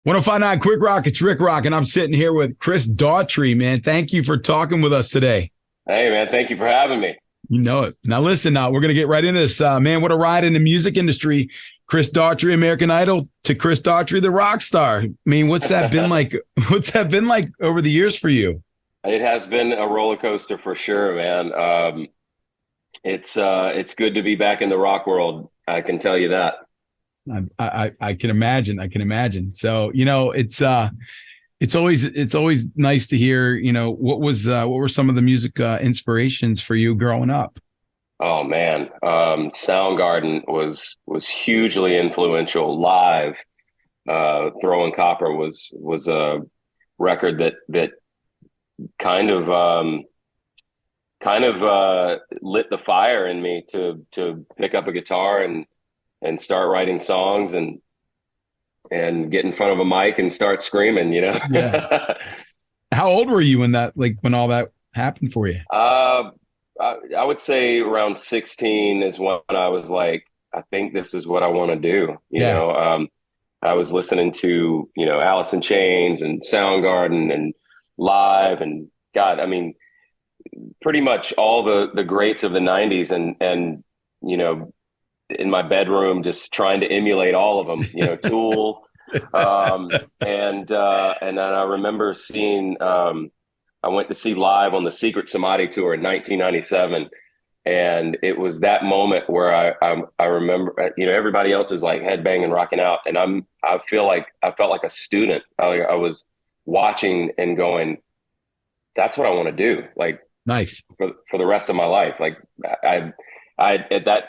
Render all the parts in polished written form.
105.9 QWiK Rock, it's Rick Rock, and I'm sitting here with Chris Daughtry, man. Thank you for talking with us today. Hey, man, thank you for having me. You know it. Now, listen, we're going to get right into this. Man, what a ride in the music industry. Chris Daughtry, American Idol, to Chris Daughtry, the rock star. I mean, what's that been like? What's that been like over the years for you? It has been a roller coaster for sure, man. It's good to be back in the rock world. I can tell you that. I can imagine. I can imagine. So, it's always nice to hear, what were some of the music inspirations for you growing up? Oh man, Soundgarden was hugely influential live. Throwing Copper was a record that kind of lit the fire in me to pick up a guitar and start writing songs and get in front of a mic and start screaming, Yeah. How old were you when all that happened for you? I would say around 16 is when I was like, I think this is what I want to do. I was listening to, Alice in Chains and Soundgarden and Live and God, I mean, pretty much all the greats of the 90s and in my bedroom, just trying to emulate all of them, Tool. And then I remember seeing, I went to see Live on the Secret Samadhi tour in 1997. And it was that moment where I remember, everybody else is like headbanging, rocking out. And I felt like a student. I was watching and going, that's what I want to do. Like, nice for the rest of my life. Like I at that,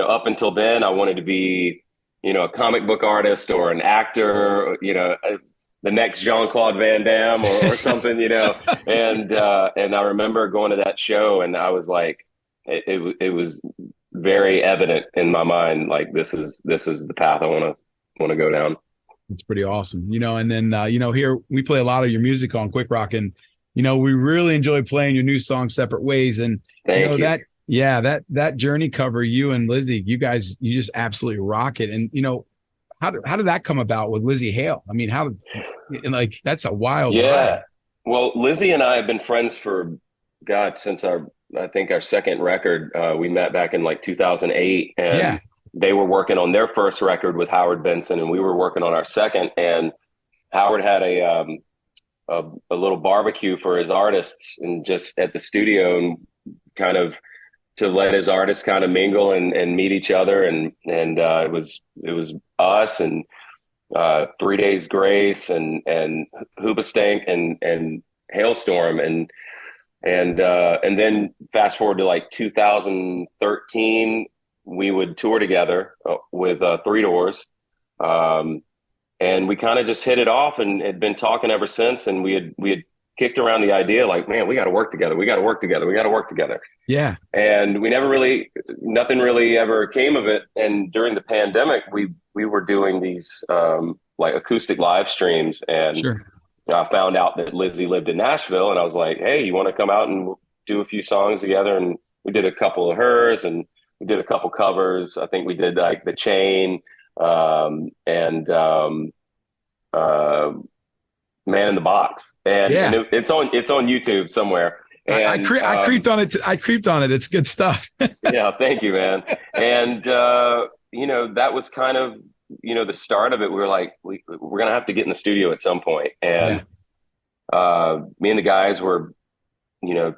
up until then, I wanted to be, a comic book artist or an actor, the next Jean-Claude Van Damme or something, and I remember going to that show and I was like, it was very evident in my mind, like this is the path I want to go down. It's pretty awesome, and then here we play a lot of your music on QWiK Rock, and we really enjoy playing your new song Separate Ways. And Thank you. that Journey cover, you and Lzzy, you just absolutely rock it. And how did that come about with Lzzy Hale? I mean, that's a wild ride. Well, Lzzy and I have been friends for since I think our second record. We met back in like 2008, and they were working on their first record with Howard Benson, and we were working on our second. And Howard had a little barbecue for his artists and just at the studio, and kind of to let his artists kind of mingle and meet each other. And it was us and 3 Days Grace and Hoobastank and Halestorm and then fast forward to like 2013, we would tour together with Three Doors. And we kind of just hit it off and had been talking ever since. And we had kicked around the idea like, man, we got to work together. We got to work together. We got to work together. Yeah. And nothing really ever came of it. And during the pandemic, we were doing these like acoustic live streams. And sure. I found out that Lzzy lived in Nashville, and I was like, hey, you want to come out and do a few songs together? And we did a couple of hers and we did a couple covers. I think we did like The Chain, and Man in the Box, and it's on YouTube somewhere. And I creeped on it. I creeped on it. It's good stuff. Yeah, thank you, man. And that was kind of the start of it. We were like, we're gonna have to get in the studio at some point. And me and the guys were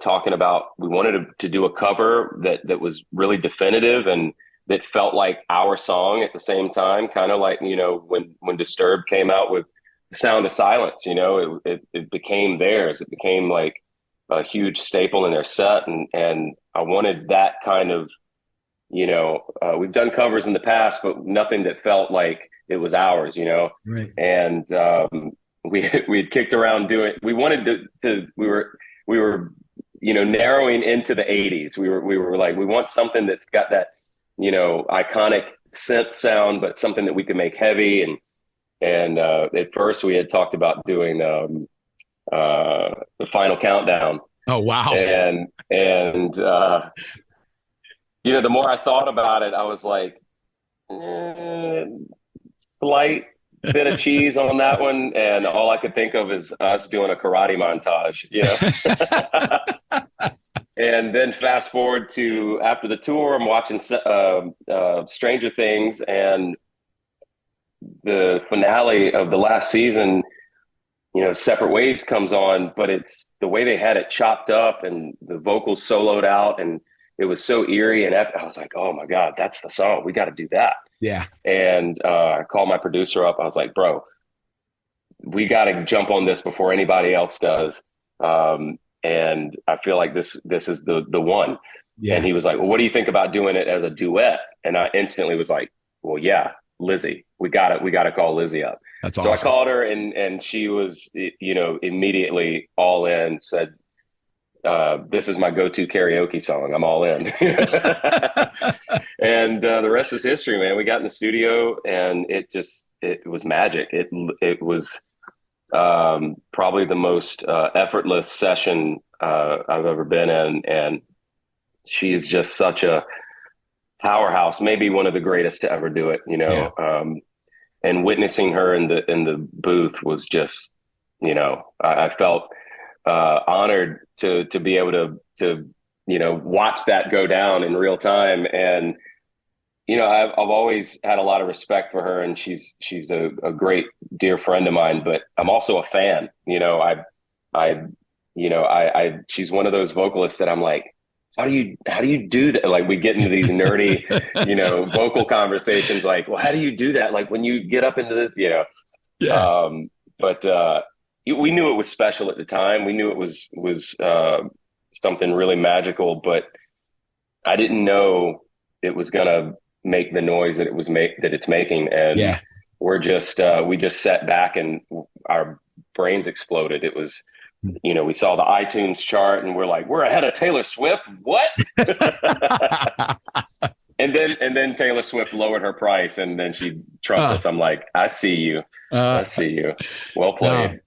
talking about, we wanted to do a cover that was really definitive and that felt like our song at the same time, kind of like, when Disturbed came out with The Sound of Silence, it became theirs. It became like a huge staple in their set. And I wanted that kind of, we've done covers in the past, but nothing that felt like it was ours, Right. And we had kicked around doing, we wanted we were narrowing into the 80s. We were like, we want something that's got that, iconic synth sound, but something that we could make heavy. And at first we had talked about doing The Final Countdown. Oh, wow. And the more I thought about it, I was like, slight bit of cheese on that one, and all I could think of is us doing a karate montage, you know. And then fast forward to after the tour, I'm watching Stranger Things, and the finale of the last season, you know, Separate Ways comes on, but it's the way they had it chopped up and the vocals soloed out, and it was so eerie and epic. I was like, oh my God, that's the song. We got to do that. Yeah. And I called my producer up. I was like, bro, we got to jump on this before anybody else does. And I feel like this is the one. Yeah. And he was like, well, what do you think about doing it as a duet? And I instantly was like, well, yeah, Lzzy, we got to call Lzzy up. That's awesome. So I called her, and she was, you know, immediately all in, said, this is my go-to karaoke song. I'm all in. And the rest is history, man. We got in the studio, and it was magic. It was probably the most effortless session I've ever been in. And she is just such a powerhouse, maybe one of the greatest to ever do it, you know. Yeah. And witnessing her in the booth was just, you know, I felt honored to be able to you know, watch that go down in real time. And you know, I've always had a lot of respect for her, and she's a great dear friend of mine. But I'm also a fan. You know, she's one of those vocalists that I'm like, how do you do that? Like, we get into these nerdy, you know, vocal conversations. Like, well, how do you do that? Like, when you get up into this, you know. Yeah. But we knew it was special at the time. We knew it was something really magical, but I didn't know it was gonna make the noise that it's making. And yeah, we just sat back and our brains exploded. It was, you know, we saw the iTunes chart and we're like, we're ahead of Taylor Swift. What? And then Taylor Swift lowered her price, and then she trumped us. I'm like, I see you. I see you. Well played.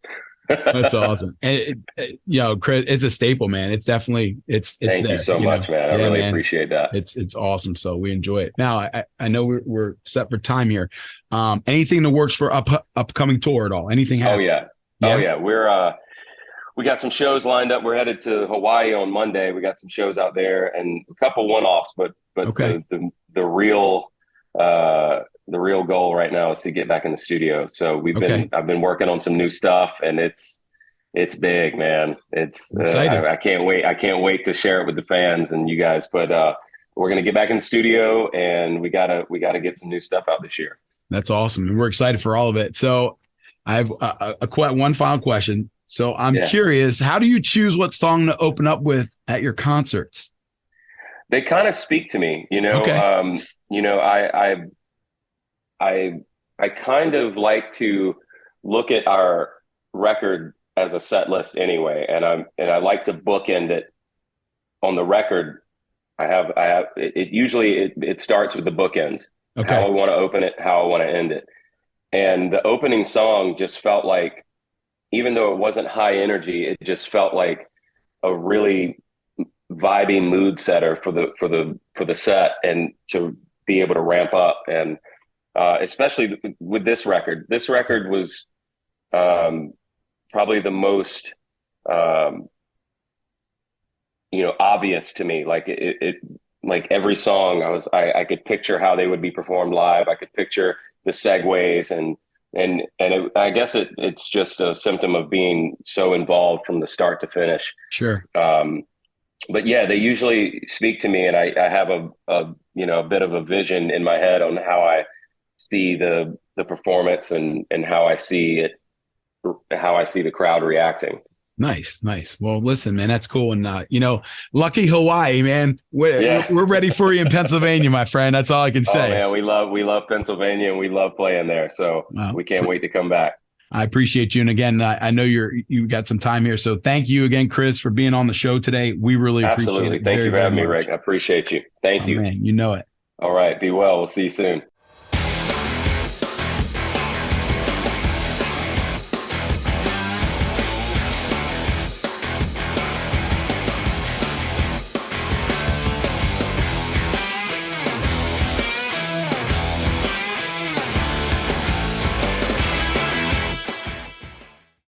That's awesome. And you know, Chris, it's a staple, man. It's definitely it's thank you so much, man. I really appreciate that. It's awesome. So we enjoy it. Now I know we're set for time here. Anything that works for upcoming tour at all? Anything happen? Oh yeah. We got some shows lined up. We're headed to Hawaii on Monday. We got some shows out there and a couple one-offs, but okay. The real goal right now is to get back in the studio. So I've been working on some new stuff, and it's big, man. It's I can't wait. I can't wait to share it with the fans and you guys, but we're going to get back in the studio, and we gotta get some new stuff out this year. That's awesome. And we're excited for all of it. So I have one final question. So I'm curious, how do you choose what song to open up with at your concerts? They kind of speak to me, you know. Okay. You know, I kind of like to look at our record as a set list anyway, and I like to bookend it on the record. I have it usually it starts with the bookends. Okay. How I want to open it, how I want to end it. And the opening song just felt like, even though it wasn't high energy, it just felt like a really vibey mood setter for the set, and to be able to ramp up. And especially with this record was probably the most you know, obvious to me. Like it like every song I could picture how they would be performed live. I could picture the segues, and I guess it's just a symptom of being so involved from the start to finish. Sure. But yeah, they usually speak to me, and I have a you know, a bit of a vision in my head on how I see the performance and how I see it, how I see the crowd reacting. Nice. Well, listen, man, that's cool. And you know, lucky Hawaii, man. We're ready for you in Pennsylvania, my friend. That's all I can say. Oh, man, we love Pennsylvania, and we love playing there. So we can't wait to come back. I appreciate you. And again, I know you got some time here. So thank you again, Chris, for being on the show today. We really appreciate it. Absolutely. Thank you for having me, Rick. I appreciate you. Thank you. Man, you know it. All right. Be well. We'll see you soon.